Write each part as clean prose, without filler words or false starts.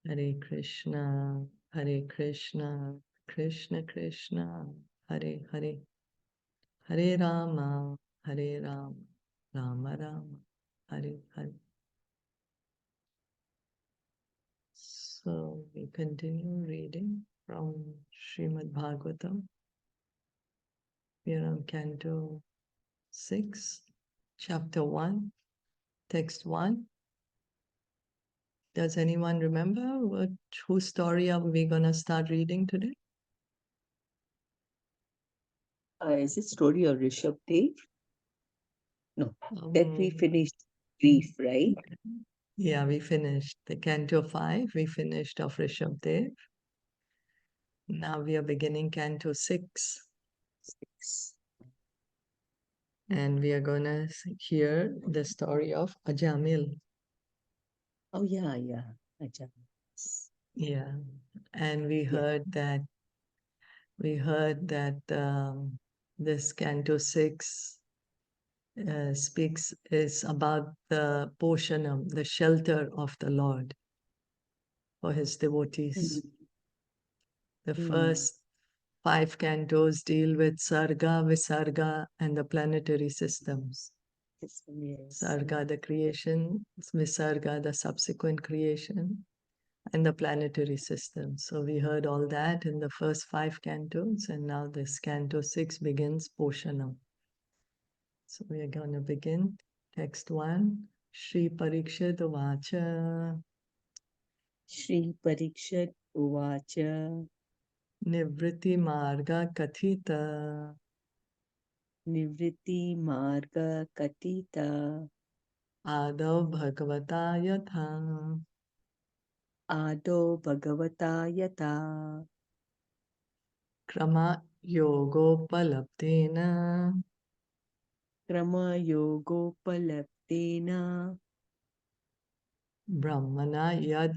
Hare Krishna, Krishna Krishna, Hare Hare, Hare Rama, Rama Rama, Hare Hare. So we continue reading from Srimad Bhagavatam. We are on Canto 6, Chapter 1, Text 1. Does anyone remember whose story are we going to start reading today? Is it story of Rishabh Dev? No, that we finished brief, right? Yeah, we finished the Canto 5. We finished of Rishabh Dev. Now we are beginning Canto 6. 6. And we are going to hear the story of Ajāmila. Oh, yeah. Ajāmila. Yeah. And we heard that this Canto 6 is about the Poshanam, the shelter of the Lord for his devotees. The first 5 cantos deal with Sarga, Visarga, and the planetary systems. Yes. Sarga, the creation, Visarga, the subsequent creation, and the planetary system. So we heard all that in the first 5 cantos, and now this Canto 6 begins Poshanam. So we are going to begin. Text 1, Shri Parikshit Vacha. Shri Parikshit Uvacha. Nivriti Marga Kathita. Nivriti Marga Katita. Adav Bhagavata Yatha. Ado Bhagavata Yata. Krama Yogopalabdena. Krama Yogopalabdena. Brahmana Yad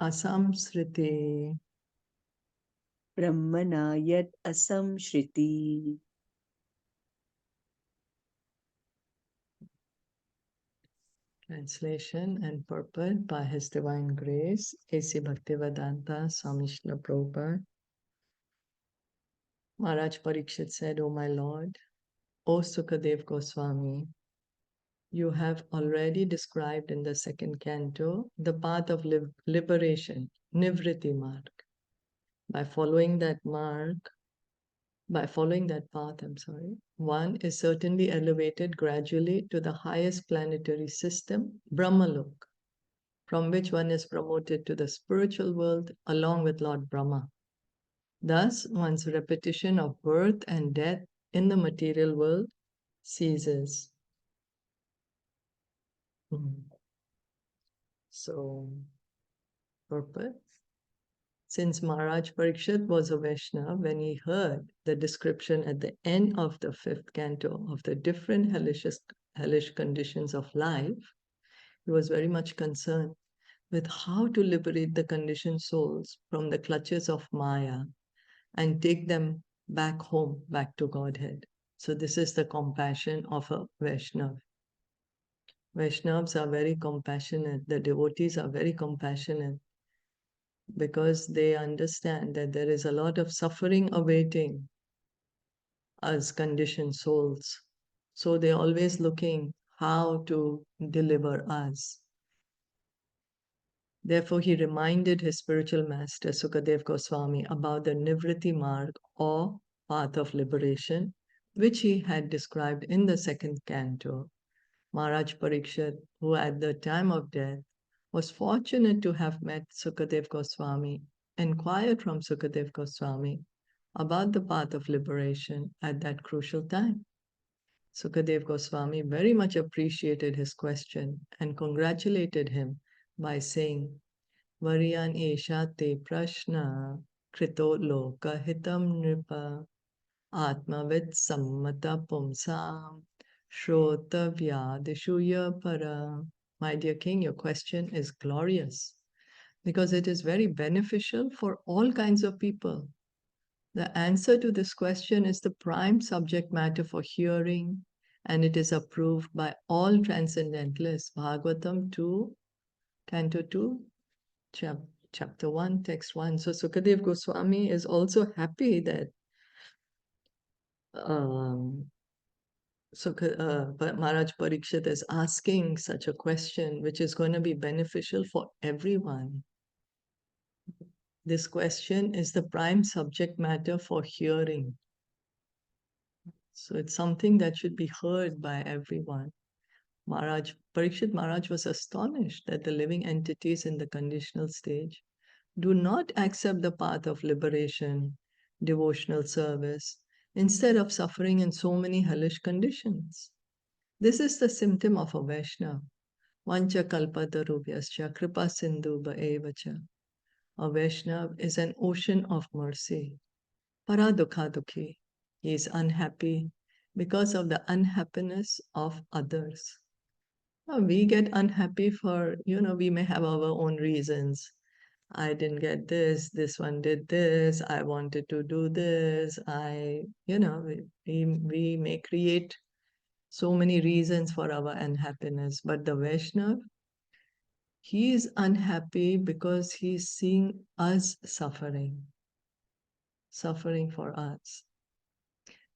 Asamsriti. Brahmana Yad Asamshriti. Translation and purport by His Divine Grace, A.C. Bhaktivedanta Swami Srila Prabhupada. Maharaj Parikshit said, O my Lord, O Sukadev Goswami, you have already described in the second canto the path of liberation, Nivriti Marg. By following that path, one is certainly elevated gradually to the highest planetary system, Brahmalok, from which one is promoted to the spiritual world along with Lord Brahma. Thus, one's repetition of birth and death in the material world ceases. So, purpose. Since Maharaj Parikshit was a Vaishnava, when he heard the description at the end of the 5th canto of the different hellish conditions of life, he was very much concerned with how to liberate the conditioned souls from the clutches of Maya and take them back home, back to Godhead. So this is the compassion of a Vaishnava. Vaishnavas are very compassionate. The devotees are very compassionate because they understand that there is a lot of suffering awaiting us conditioned souls. So they're always looking how to deliver us. Therefore, he reminded his spiritual master, Sukadev Goswami, about the Nivriti Marg, or path of liberation, which he had described in the second canto. Maharaj Parikshit, who at the time of death was fortunate to have met Sukadev Goswami, inquired from Sukadev Goswami about the path of liberation at that crucial time. Sukadev Goswami very much appreciated his question and congratulated him by saying, Varyan esha te prashna krito loka hitam nripa atmavid sammata pumsam shrotavyadishuya para. My dear king, your question is glorious because it is very beneficial for all kinds of people. The answer to this question is the prime subject matter for hearing and it is approved by all transcendentalists. Bhagavatam 2, Canto 2, chapter 1, text 1. So Sukadeva Goswami is also happy that but Maharaj Parikshit is asking such a question, which is going to be beneficial for everyone. This question is the prime subject matter for hearing. So it's something that should be heard by everyone. Parikshit Maharaj was astonished that the living entities in the conditional stage do not accept the path of liberation, devotional service, instead of suffering in so many hellish conditions. This is the symptom of a Vaishnava. Vancha kalpatarubhyascha kripa sindhu evacha. A Vaishnava is an ocean of mercy. Paradukha. He is unhappy because of the unhappiness of others. We get unhappy for, we may have our own reasons. I didn't get this one did this, I wanted to do this, we may create so many reasons for our unhappiness. But the Vaishnava, he is unhappy because he is seeing us suffering for us.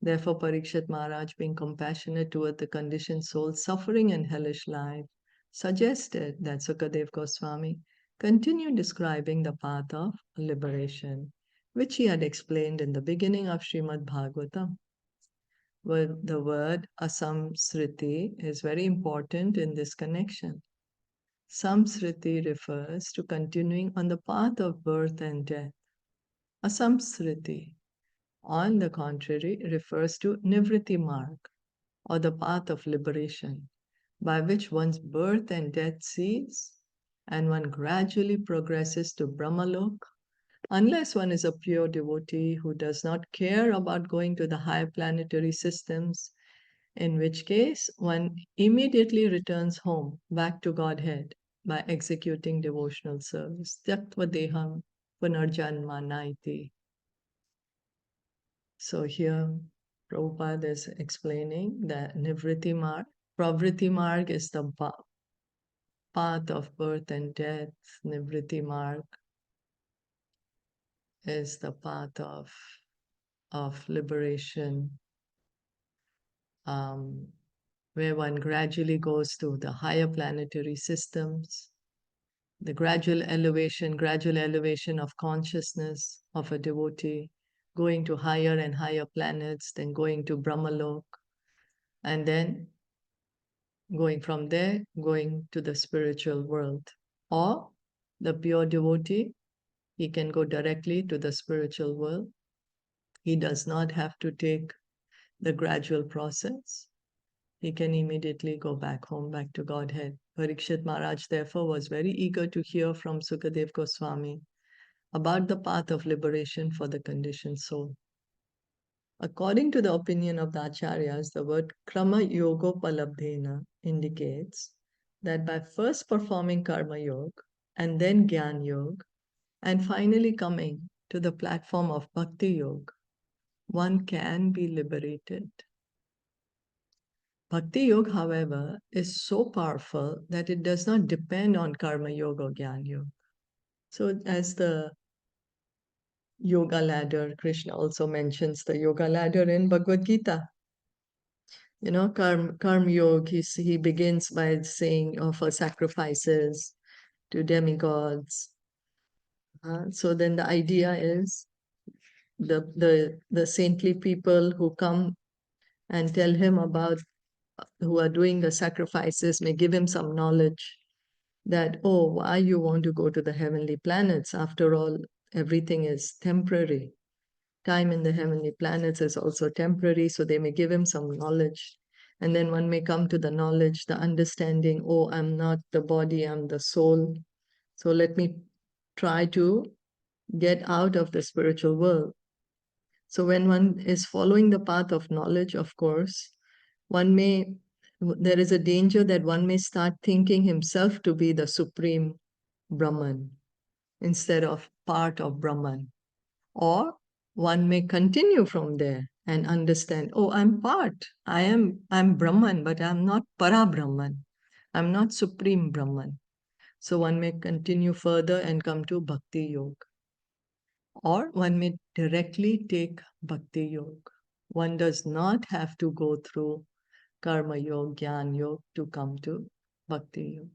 Therefore, Parikshit Maharaj, being compassionate toward the conditioned soul suffering in hellish life, suggested that Sukadeva Goswami continue describing the path of liberation, which he had explained in the beginning of Srimad Bhagavatam. Well, the word asamsriti is very important in this connection. Samsriti refers to continuing on the path of birth and death. Asamsriti, on the contrary, refers to Nivritti Marg, or the path of liberation, by which one's birth and death cease, and one gradually progresses to Brahmalok, unless one is a pure devotee who does not care about going to the higher planetary systems, in which case one immediately returns home, back to Godhead, by executing devotional service. Tyaktva deham punarjanma naiti. So here Prabhupada is explaining that Nivritti Marg, Pravritti Marg is the path of birth and death. Nivritti Marg is the path of liberation, where one gradually goes to the higher planetary systems, the gradual elevation of consciousness of a devotee, going to higher and higher planets, then going to Brahmalok, and then going from there, going to the spiritual world. Or the pure devotee, he can go directly to the spiritual world. He does not have to take the gradual process. He can immediately go back home, back to Godhead. Parikshit Maharaj, therefore, was very eager to hear from Sukadeva Goswami about the path of liberation for the conditioned soul. According to the opinion of the Acharyas, the word Krama Yogopalabdhena indicates that by first performing Karma Yoga and then Gyan Yoga, and finally coming to the platform of Bhakti Yoga, one can be liberated. Bhakti Yoga, however, is so powerful that it does not depend on Karma Yoga or Gyan Yoga. So as the yoga ladder, Krishna also mentions the yoga ladder in Bhagavad Gita. Karma Yoga, he begins by saying offer sacrifices to demigods. So then the idea is the saintly people who come and tell him about, who are doing the sacrifices, may give him some knowledge that, oh, why you want to go to the heavenly planets? After all, everything is temporary. Time in the heavenly planets is also temporary, so they may give him some knowledge. And then one may come to the knowledge, the understanding, oh, I'm not the body, I'm the soul. So let me try to get out of the spiritual world. So when one is following the path of knowledge, of course, there is a danger that one may start thinking himself to be the supreme Brahman instead of part of Brahman. Or one may continue from there and understand, oh, I'm I'm Brahman, but I'm not Para Brahman. I'm not Supreme Brahman. So one may continue further and come to Bhakti Yoga. Or one may directly take Bhakti Yoga. One does not have to go through Karma Yoga, Jnana Yoga to come to Bhakti Yoga.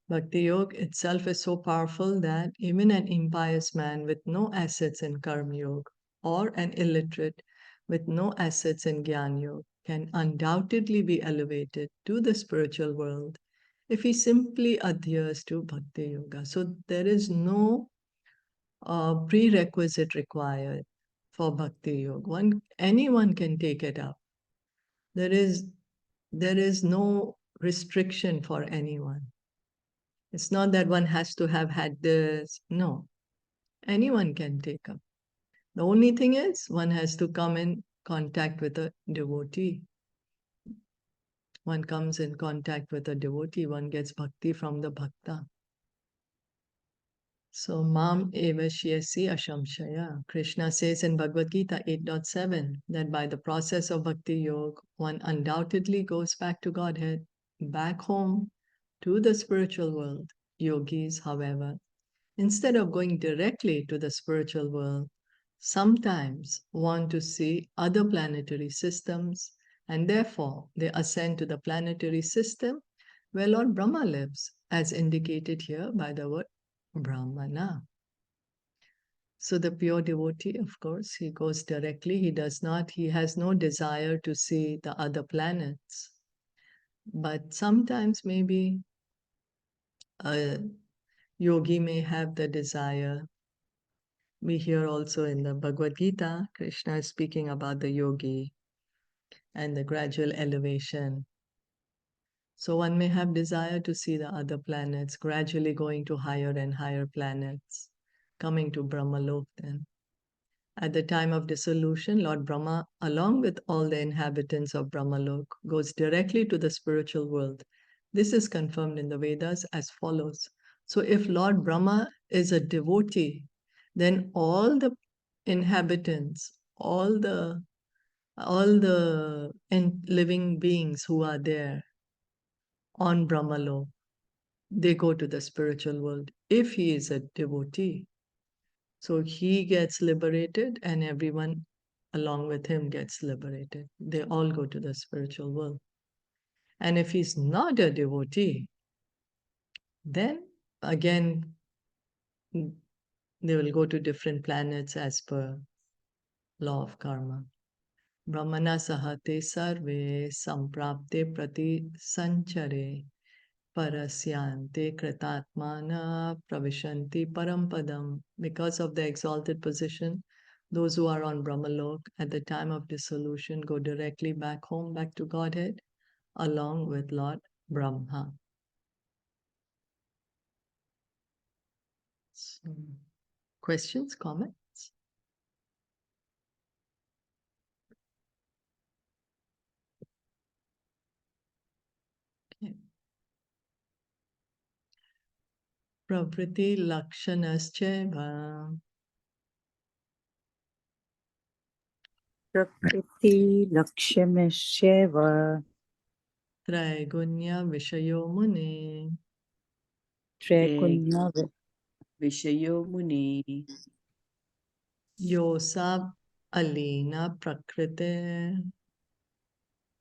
Bhakti Yoga itself is so powerful that even an impious man with no assets in Karma Yoga or an illiterate with no assets in Jnana Yoga can undoubtedly be elevated to the spiritual world if he simply adheres to Bhakti Yoga. So there is no prerequisite required for Bhakti Yoga. Anyone can take it up. There is no restriction for anyone. It's not that one has to have had this. No, anyone can take up. The only thing is one has to come in contact with a devotee. One comes in contact with a devotee, one gets bhakti from the bhakta. So, Mam eva shyasi ashamshaya. Krishna says in Bhagavad Gita 8.7 that by the process of Bhakti Yoga, one undoubtedly goes back to Godhead, back home to the spiritual world. Yogis, however, instead of going directly to the spiritual world, sometimes want to see other planetary systems, and therefore they ascend to the planetary system where Lord Brahma lives, as indicated here by the word Brahmana. So the pure devotee, of course, he goes directly. He has no desire to see the other planets. But sometimes maybe a yogi may have the desire. We hear also in the Bhagavad Gita, Krishna is speaking about the yogi and the gradual elevation. So one may have desire to see the other planets, gradually going to higher and higher planets, coming to Brahmalok then. At the time of dissolution, Lord Brahma, along with all the inhabitants of Brahmalok, goes directly to the spiritual world. This is confirmed in the Vedas as follows. So if Lord Brahma is a devotee, then all the inhabitants, all the living beings who are there on Brahmalok, they go to the spiritual world if he is a devotee. So he gets liberated and everyone along with him gets liberated. They all go to the spiritual world. And if he's not a devotee, then again, they will go to different planets as per law of karma. Brahmana sahate sarve samprapte prati sanchare parasyante kritatmana pravishanti parampadam. Because of the exalted position, those who are on Brahmalok at the time of dissolution go directly back home, back to Godhead, along with Lord Brahma. So, questions, comments? Okay. Pravriti lakshanascha Prakriti Lakshamasheva Traigunya Vishayo Muni Traikunya Vishayo Muni Yosab Alina Prakrite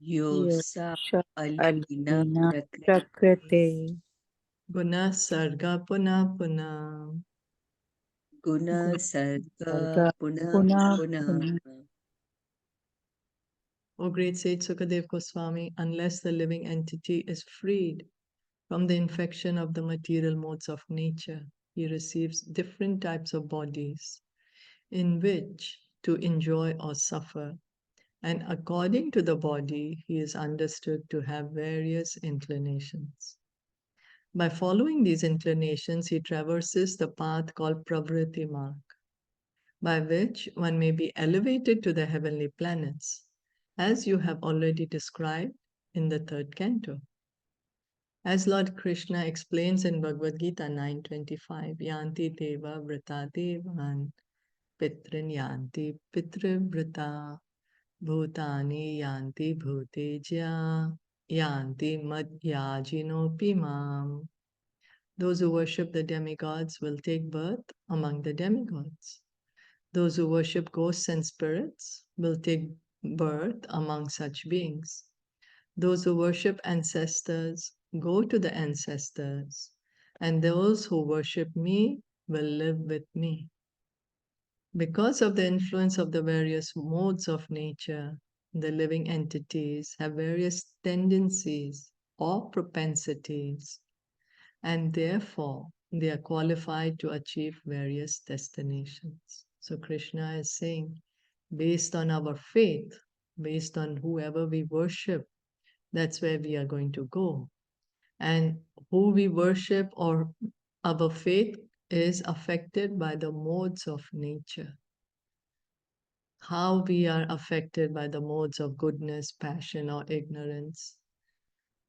Yosa Alina Alina Prakriti Prakriti Guna Sarga Puna Puna. Guna Sarga Sarga Puna Puna Puna. Puna. O great sage Sukadev Goswami, unless the living entity is freed from the infection of the material modes of nature, he receives different types of bodies in which to enjoy or suffer. And according to the body, he is understood to have various inclinations. By following these inclinations, he traverses the path called Pravriti Marg, by which one may be elevated to the heavenly planets, as you have already described in the third canto. As Lord Krishna explains in Bhagavad Gita 9.25, Yanti Deva Vrita Devan Pitrin Yanti Pitrivrita. Bhutani yanti bhuteja yanti madhyajinopi mam. Those who worship the demigods will take birth among the demigods. Those who worship ghosts and spirits will take birth among such beings. Those who worship ancestors go to the ancestors, and those who worship me will live with me. Because of the influence of the various modes of nature, the living entities have various tendencies or propensities, and therefore they are qualified to achieve various destinations. So Krishna is saying, based on our faith, based on whoever we worship, that's where we are going to go. And who we worship or our faith is affected by the modes of nature. How we are affected by the modes of goodness, passion, or ignorance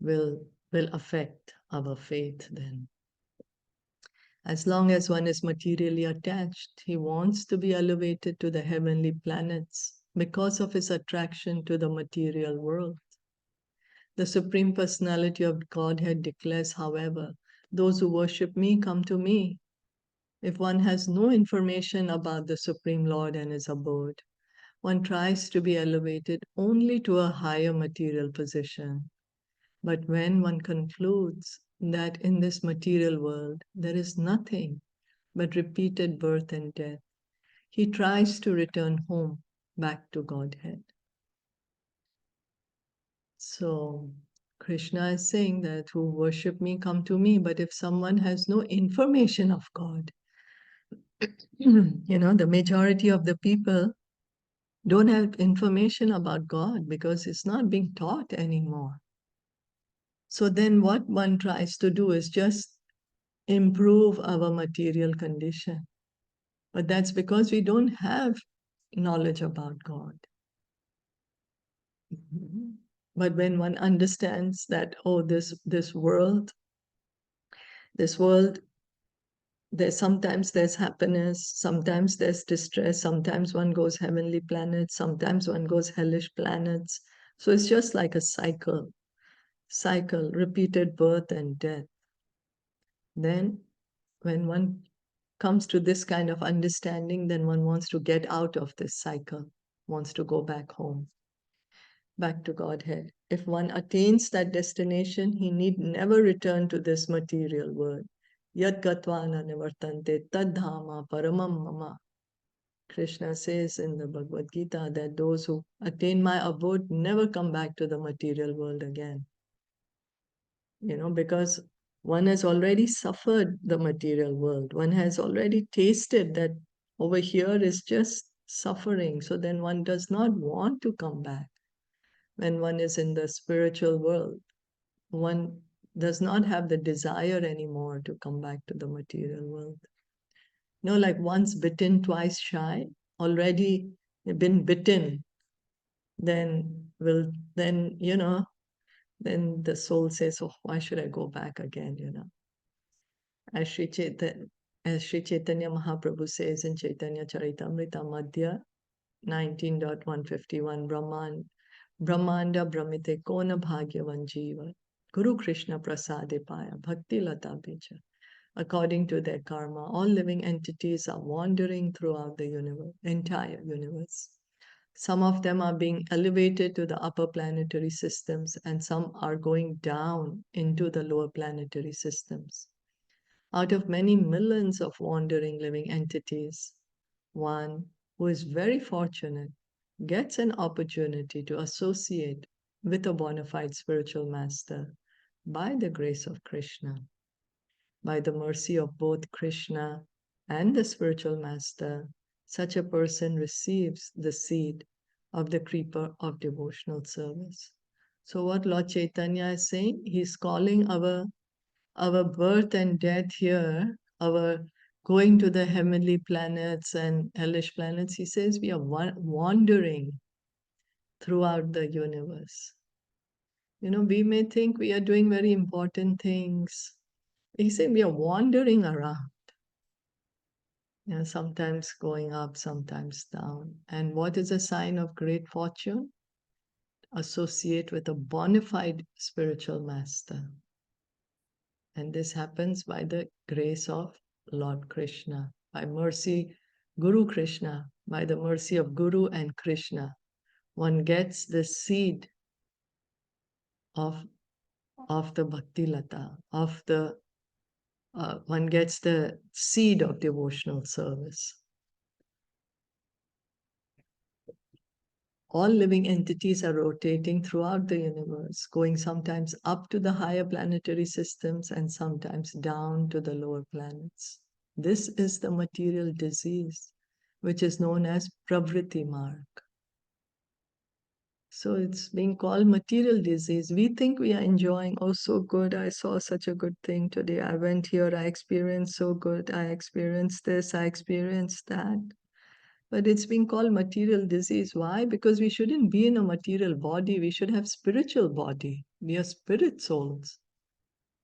will affect our faith then. As long as one is materially attached, he wants to be elevated to the heavenly planets because of his attraction to the material world. The Supreme Personality of Godhead declares, however, those who worship me come to me. If one has no information about the Supreme Lord and his abode, one tries to be elevated only to a higher material position. But when one concludes that in this material world there is nothing but repeated birth and death, he tries to return home, back to Godhead. So Krishna is saying that who worship me come to me, but if someone has no information of God, the majority of the people don't have information about God because it's not being taught anymore. So then what one tries to do is just improve our material condition. But that's because we don't have knowledge about God. But when one understands that, oh, this world, sometimes there's happiness, sometimes there's distress, sometimes one goes heavenly planets, sometimes one goes hellish planets. So it's just like a cycle, repeated birth and death. Then when one comes to this kind of understanding, then one wants to get out of this cycle, wants to go back home, back to Godhead. If one attains that destination, he need never return to this material world. Yad gatvana nivartante tadhama paramam mama. Krishna says in the Bhagavad Gita that those who attain my abode never come back to the material world again. Because one has already suffered the material world. One has already tasted that over here is just suffering. So then one does not want to come back. When one is in the spiritual world, one does not have the desire anymore to come back to the material world. Like once bitten, twice shy, already been bitten, then then the soul says, oh, why should I go back again, As Sri Chaitanya Mahaprabhu says in Caitaniya Caritamita Madhya 19.151, Brahmanda Brahmite Kona Bhagyavan Jiva Guru Krishna Prasade Paya Bhakti Lata Bija. According to their karma, all living entities are wandering throughout the entire universe. Some of them are being elevated to the upper planetary systems, and some are going down into the lower planetary systems. Out of many millions of wandering living entities, one who is very fortunate gets an opportunity to associate with a bona fide spiritual master by the grace of Krishna. By the mercy of both Krishna and the spiritual master, such a person receives the seed of the creeper of devotional service. So what Lord Chaitanya is saying, he's calling our birth and death here, our going to the heavenly planets and hellish planets, he says we are wandering throughout the universe. We may think we are doing very important things. He said we are wandering around. Yeah, sometimes going up, sometimes down. And what is a sign of great fortune? Associate with a bona fide spiritual master. And this happens by the grace of Lord Krishna, by mercy, Guru Krishna, by the mercy of Guru and Krishna. One gets the seed of the Bhakti Lata, one gets the seed of devotional service. All living entities are rotating throughout the universe, going sometimes up to the higher planetary systems and sometimes down to the lower planets. This is the material disease, which is known as Pravriti Marg. So it's being called material disease. We think we are enjoying, oh, so good. I saw such a good thing today. I went here, I experienced so good. I experienced this, I experienced that. But it's being called material disease. Why? Because we shouldn't be in a material body. We should have spiritual body. We are spirit souls.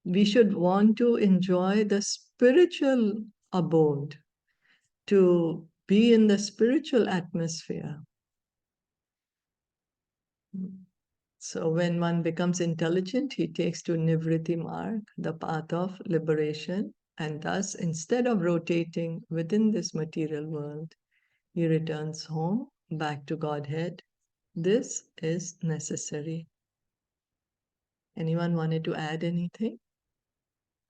We should want to enjoy the spiritual abode, to be in the spiritual atmosphere. So when one becomes intelligent, he takes to Nivriti Marg, the path of liberation, and thus instead of rotating within this material world, he returns home, back to Godhead. This is necessary. Anyone wanted to add anything?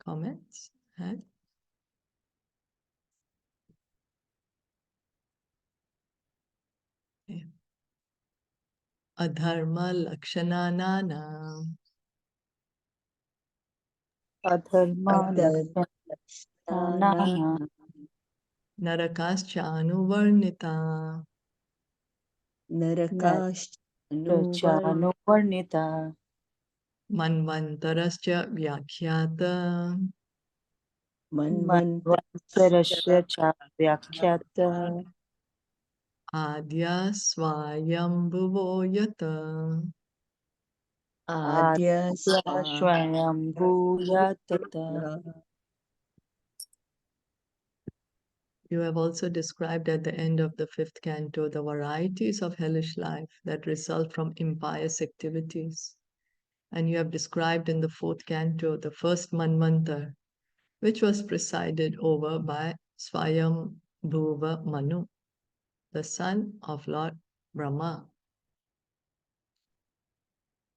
Comments? Add? Okay. Adharma Lakshananana Adharma Lakshanana Narakaschanu Narakash Chanuvarnita Manvantarascha Vyakhyata Manvantarasya cha Vyakhyata Adya Swayambhuvo Yata. Adya Adya Swayambhuya Tata. You have also described at the end of the 5th canto the varieties of hellish life that result from impious activities. And you have described in the 4th canto the first Manvantar, which was presided over by Swayambhuva Manu, the son of Lord Brahma.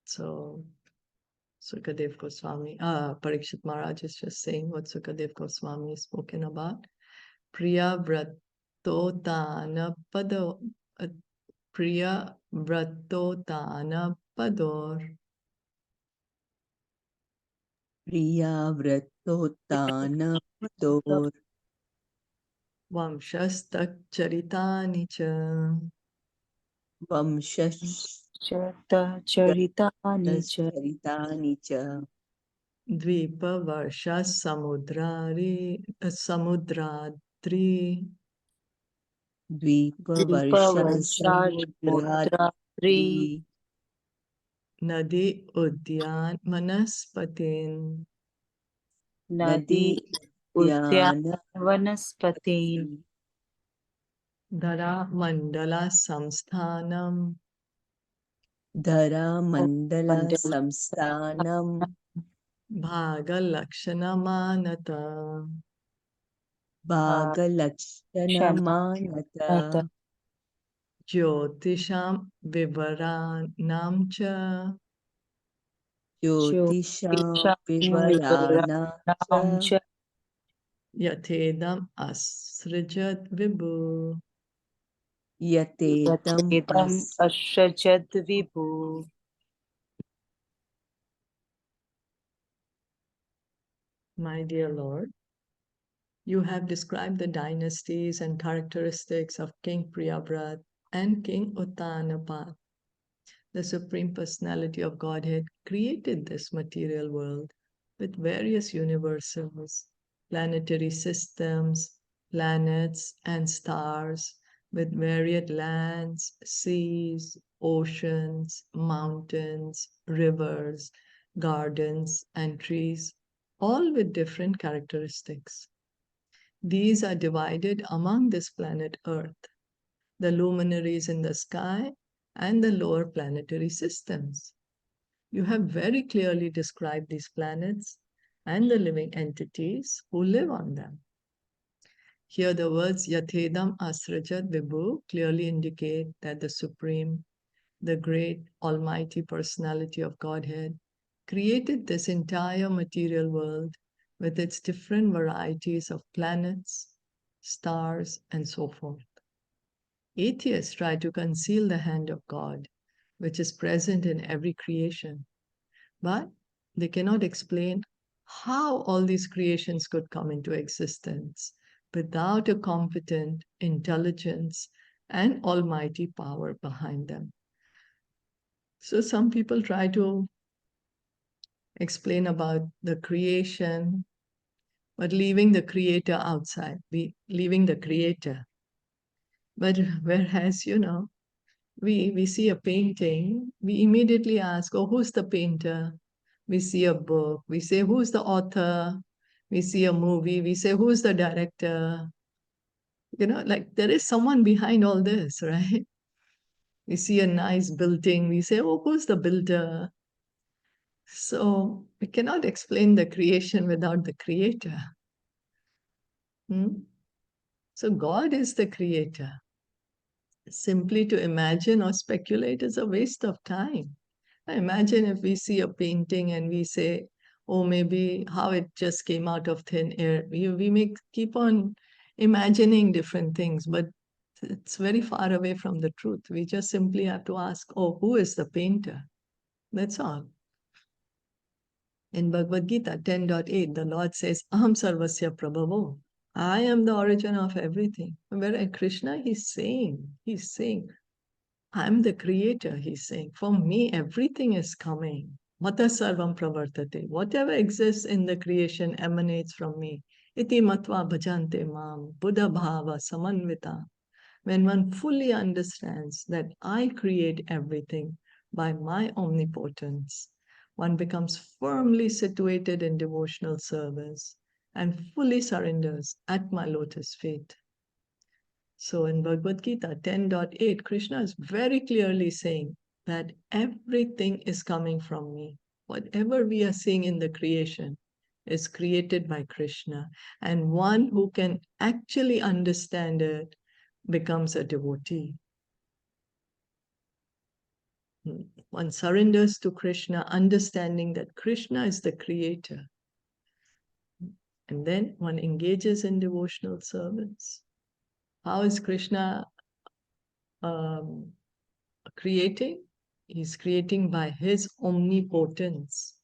So Sukadev Goswami, Parikshit Maharaj is just saying what Sukadev Goswami has spoken about. Priya Vratotana Pado, Priya Vratotana Pador. Priya Vratotana Pador Vamshastak Charitani Cha. Chata Charitani cha Charitani cha Dvipa Varsha Samudradri. Dvipa Varsha Samudradri Nadi Udyan Manaspatin. Nadi Udyana Vanaspatin Dhara Mandala Samsthanam. Dhara Mandala Samsthanam Bhaga Lakshana Manata. Bhaga Lakshana Manata Jyotisham Vivaranam Cha. Jyotisham Vivarana cha Yathedam Asrijat Vibhu. Yatetam Ashrajad Vibhu. My dear Lord, you have described the dynasties and characteristics of King Priyavrat and King Uttanapat. The Supreme Personality of Godhead created this material world with various universes, planetary systems, planets, and stars, with varied lands, seas, oceans, mountains, rivers, gardens, and trees, all with different characteristics. These are divided among this planet Earth, the luminaries in the sky, and the lower planetary systems. You have very clearly described these planets and the living entities who live on them. Here the words Yathedam Asrajat Vibhu clearly indicate that the Supreme, the great Almighty Personality of Godhead, created this entire material world with its different varieties of planets, stars, and so forth. Atheists try to conceal the hand of God, which is present in every creation, but they cannot explain how all these creations could come into existence without a competent intelligence and almighty power behind them. So some people try to explain about the creation, but leaving the creator outside, leaving the creator. But whereas, we see a painting, we immediately ask, oh, who's the painter? We see a book, we say, who's the author? We see a movie, we say, who's the director? Like there is someone behind all this, right? We see a nice building, we say, oh, who's the builder? So we cannot explain the creation without the creator. So God is the creator. Simply to imagine or speculate is a waste of time. Imagine if we see a painting and we say, oh, maybe how it just came out of thin air. We may keep on imagining different things, but it's very far away from the truth. We just simply have to ask, oh, who is the painter? That's all. In Bhagavad Gita 10.8, the Lord says, Aham Sarvasya Prabhavo. I am the origin of everything. Whereas Krishna, he's saying, I'm the creator, he's saying. From me, everything is coming. Mata sarvam pravartate. Whatever exists in the creation emanates from me. Iti matva bhajante mam, Buddha bhava samanvita. When one fully understands that I create everything by my omnipotence, one becomes firmly situated in devotional service and fully surrenders at my lotus feet. So in Bhagavad Gita 10.8, Krishna is very clearly saying that everything is coming from me. Whatever we are seeing in the creation is created by Krishna. And one who can actually understand it becomes a devotee. One surrenders to Krishna, understanding that Krishna is the creator. And then one engages in devotional service. How is Krishna creating? He's creating by his omnipotence.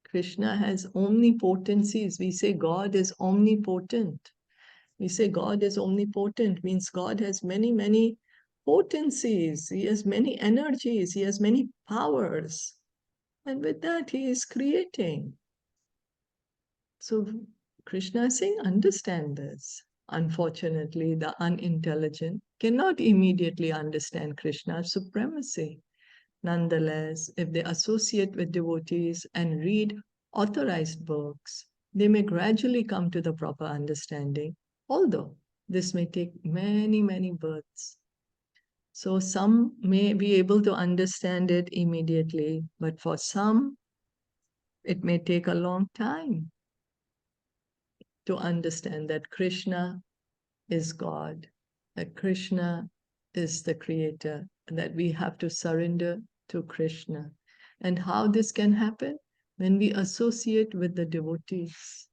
Krishna has omnipotencies. We say God is omnipotent. We say God is omnipotent means God has many, many potencies. He has many energies. He has many powers. And with that, he is creating. So Krishna is saying, understand this. Unfortunately, the unintelligent cannot immediately understand Krishna's supremacy. Nonetheless, if they associate with devotees and read authorized books, they may gradually come to the proper understanding, although this may take many, many births. So some may be able to understand it immediately, but for some, it may take a long time to understand that Krishna is God, that Krishna is the creator, and that we have to surrender to Krishna. And how this can happen? When we associate with the devotees,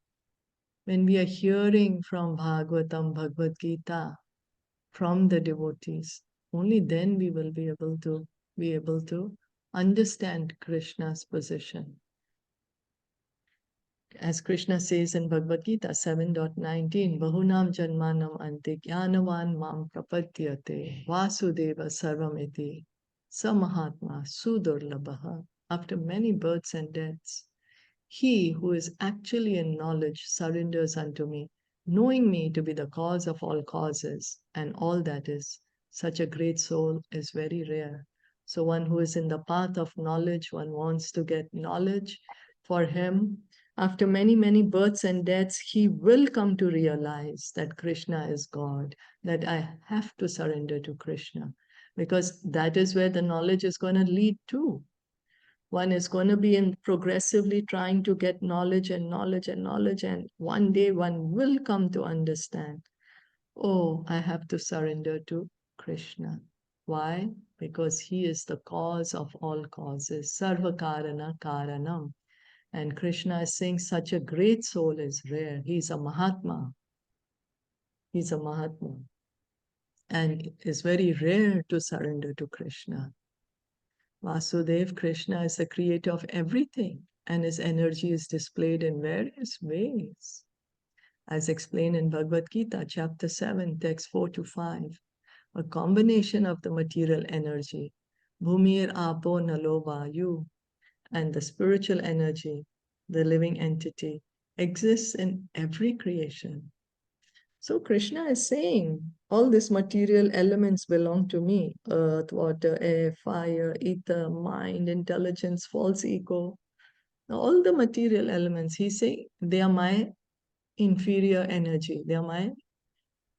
when we are hearing from Bhagavatam, Bhagavad Gita, from the devotees, only then we will be able to understand Krishna's position. As Krishna says in Bhagavad Gita 7.19, Bahunam Janmanam Ante Jnanavan Mam Prapadyate Vasudeva Sarvamiti Samahatma Sudurlabhaha. After many births and deaths, he who is actually in knowledge surrenders unto me, knowing me to be the cause of all causes and all that is. Such a great soul is very rare. So one who is in the path of knowledge, one wants to get knowledge. For him, After many, many births and deaths, he will come to realize that Krishna is God, that I have to surrender to Krishna, because that is where the knowledge is going to lead to. One is going to be in progressively trying to get knowledge and knowledge and knowledge, and one day one will come to understand, oh, I have to surrender to Krishna. Why? Because he is the cause of all causes. Sarva karana karanam. And Krishna is saying such a great soul is rare. He's a Mahatma. He's a Mahatma. And it is very rare to surrender to Krishna. Vasudev, Krishna, is the creator of everything, and his energy is displayed in various ways. As explained in Bhagavad Gita, chapter 7, text 4 to 5, a combination of the material energy, Bhumir Apo Nalo Vayu, and the spiritual energy, the living entity, exists in every creation. So Krishna is saying, all these material elements belong to me: earth, water, air, fire, ether, mind, intelligence, false ego. All the material elements, he's saying, they are my inferior energy. They are my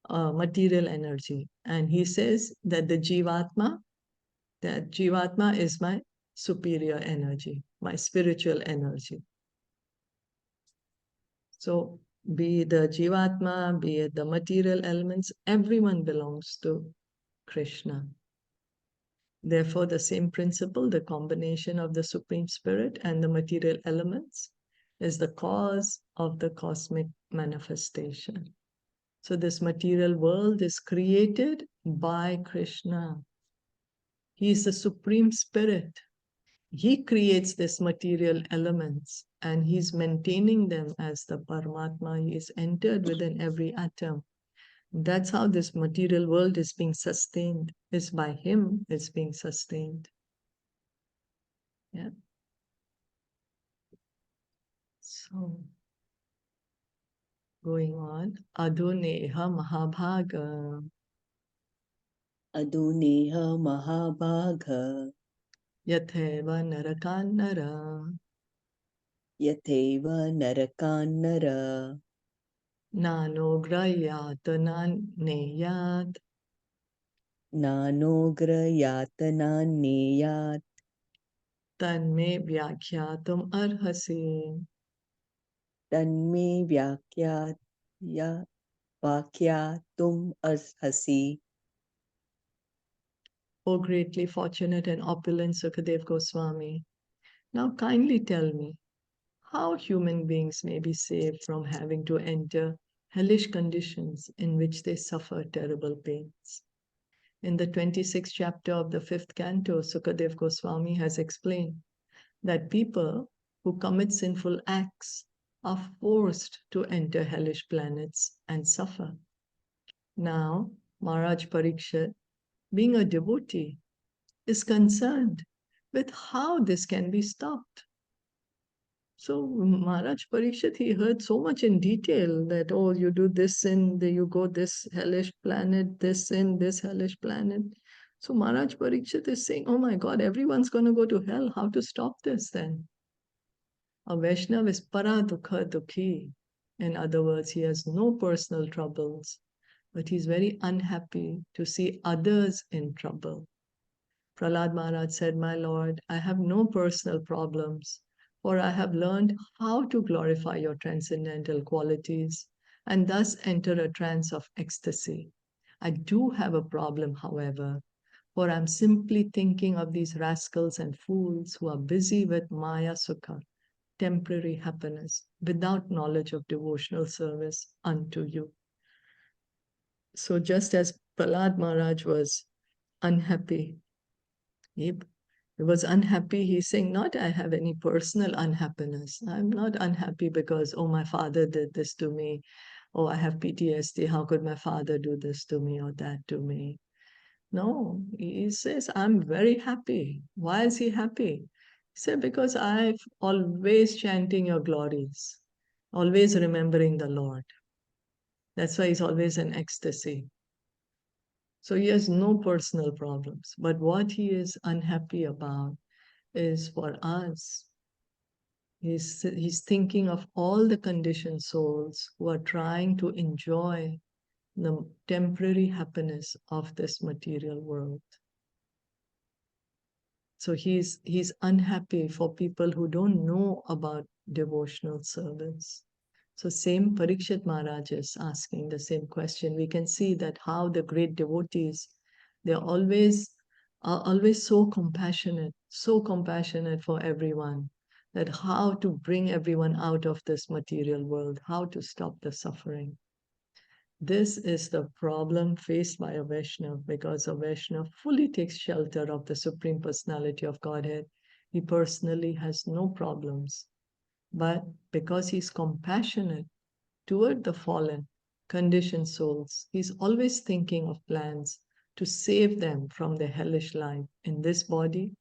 material energy. And he says that that Jivatma is my superior energy, my spiritual energy. So be it the Jivatma, be it the material elements, everyone belongs to Krishna. Therefore, the same principle, the combination of the Supreme Spirit and the material elements, is the cause of the cosmic manifestation. So this material world is created by Krishna. He is the Supreme Spirit. He creates these material elements and he's maintaining them as the Paramatma. He is entered within every atom. That's how this material world is being sustained. It's by him it's being sustained. Yeah. So going on, Aduneha Mahabhaga. Aduneha Mahabhaga. Yatheva Narakanara. Yatheva Narakanara. Nanograyat Naneyat. Nanograyatana Tanme Vyakhyatum Arhasi. Tanme Vakyatum Arhasi. O greatly fortunate and opulent Sukadev Goswami, now kindly tell me how human beings may be saved from having to enter hellish conditions in which they suffer terrible pains. In the 26th chapter of the 5th canto, Sukadev Goswami has explained that people who commit sinful acts are forced to enter hellish planets and suffer. Now, Maharaj Parikshit, being a devotee, is concerned with how this can be stopped. So Maharaj Parikshit, he heard so much in detail that, oh, you do this sin, you go this hellish planet, this sin, this hellish planet. So Maharaj Parikshit is saying, oh my God, everyone's going to go to hell. How to stop this then? A Vaishnava is para dukha dukhi. In other words, he has no personal troubles, but he's very unhappy to see others in trouble. Prahlad Maharaj said, my Lord, I have no personal problems, for I have learned how to glorify your transcendental qualities and thus enter a trance of ecstasy. I do have a problem, however, for I'm simply thinking of these rascals and fools who are busy with Maya Sukha, temporary happiness, without knowledge of devotional service unto you. So just as Prahlad Maharaj was unhappy, he was unhappy. He's saying, not I have any personal unhappiness. I'm not unhappy because, oh, my father did this to me. Oh, I have PTSD. How could my father do this to me or that to me? No, he says, I'm very happy. Why is he happy? He said, because I've always chanting your glories, always remembering the Lord. That's why he's always in ecstasy. So he has no personal problems. But what he is unhappy about is for us. He's thinking of all the conditioned souls who are trying to enjoy the temporary happiness of this material world. So he's unhappy for people who don't know about devotional service. So same Parikshit Maharaj is asking the same question. We can see that how the great devotees, they're always so compassionate for everyone, that how to bring everyone out of this material world, how to stop the suffering. This is the problem faced by a Vaishnava, because a Vaishnava fully takes shelter of the Supreme Personality of Godhead. He personally has no problems. But because he's compassionate toward the fallen, conditioned souls, he's always thinking of plans to save them from the hellish life in this body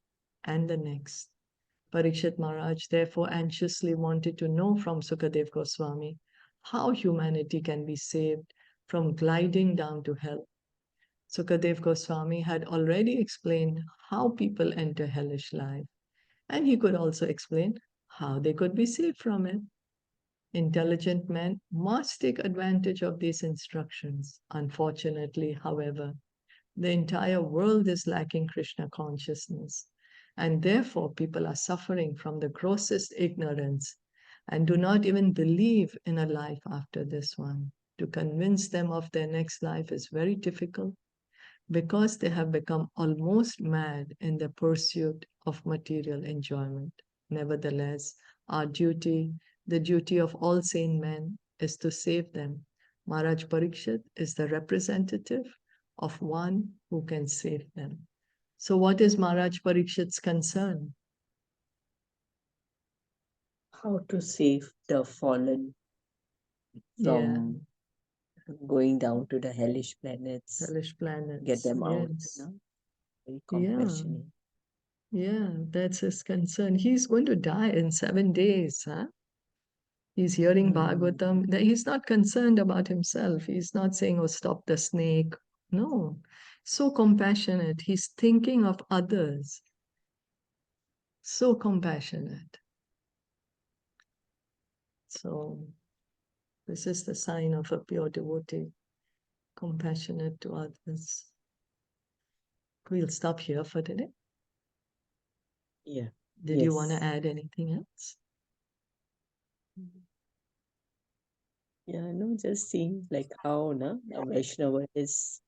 and the next. Parikshit Maharaj therefore anxiously wanted to know from Sukadev Goswami how humanity can be saved from gliding down to hell. Sukadev Goswami had already explained how people enter hellish life, and he could also explain how they could be saved from it. Intelligent men must take advantage of these instructions. Unfortunately, however, the entire world is lacking Krishna consciousness, and therefore people are suffering from the grossest ignorance and do not even believe in a life after this one. To convince them of their next life is very difficult, because they have become almost mad in the pursuit of material enjoyment. Nevertheless, our duty, the duty of all sane men, is to save them. Maharaj Parikshit is the representative of one who can save them. So what is Maharaj Parikshit's concern? How to save the fallen from going down to the hellish planets. Get them out, very compassionate. Yeah, that's his concern. He's going to die in 7 days, huh? He's hearing Bhagavatam. He's not concerned about himself. He's not saying, oh, stop the snake. No. So compassionate. He's thinking of others. So compassionate. So this is the sign of a pure devotee, compassionate to others. We'll stop here for today. Yeah. Did you want to add anything else? Yeah, no, just seeing like how a Vaishnava is,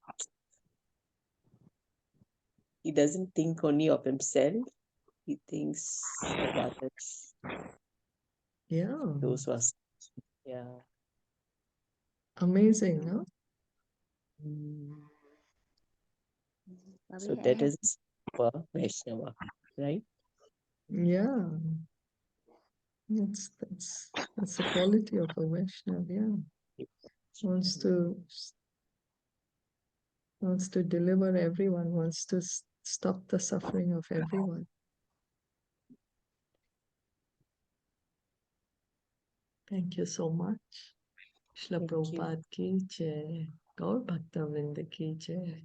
he doesn't think only of himself, he thinks of others. Yeah. Those who are, yeah. Amazing, no? So that is for Vaishnava, right? Yeah. That's the quality of a Vaishnava, yeah. Wants to deliver everyone, wants to stop the suffering of everyone. Thank you so much. Shla Prabhupada ki jai. Gaur Bhakta Vrinda ki jai.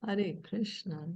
Hare Krishna.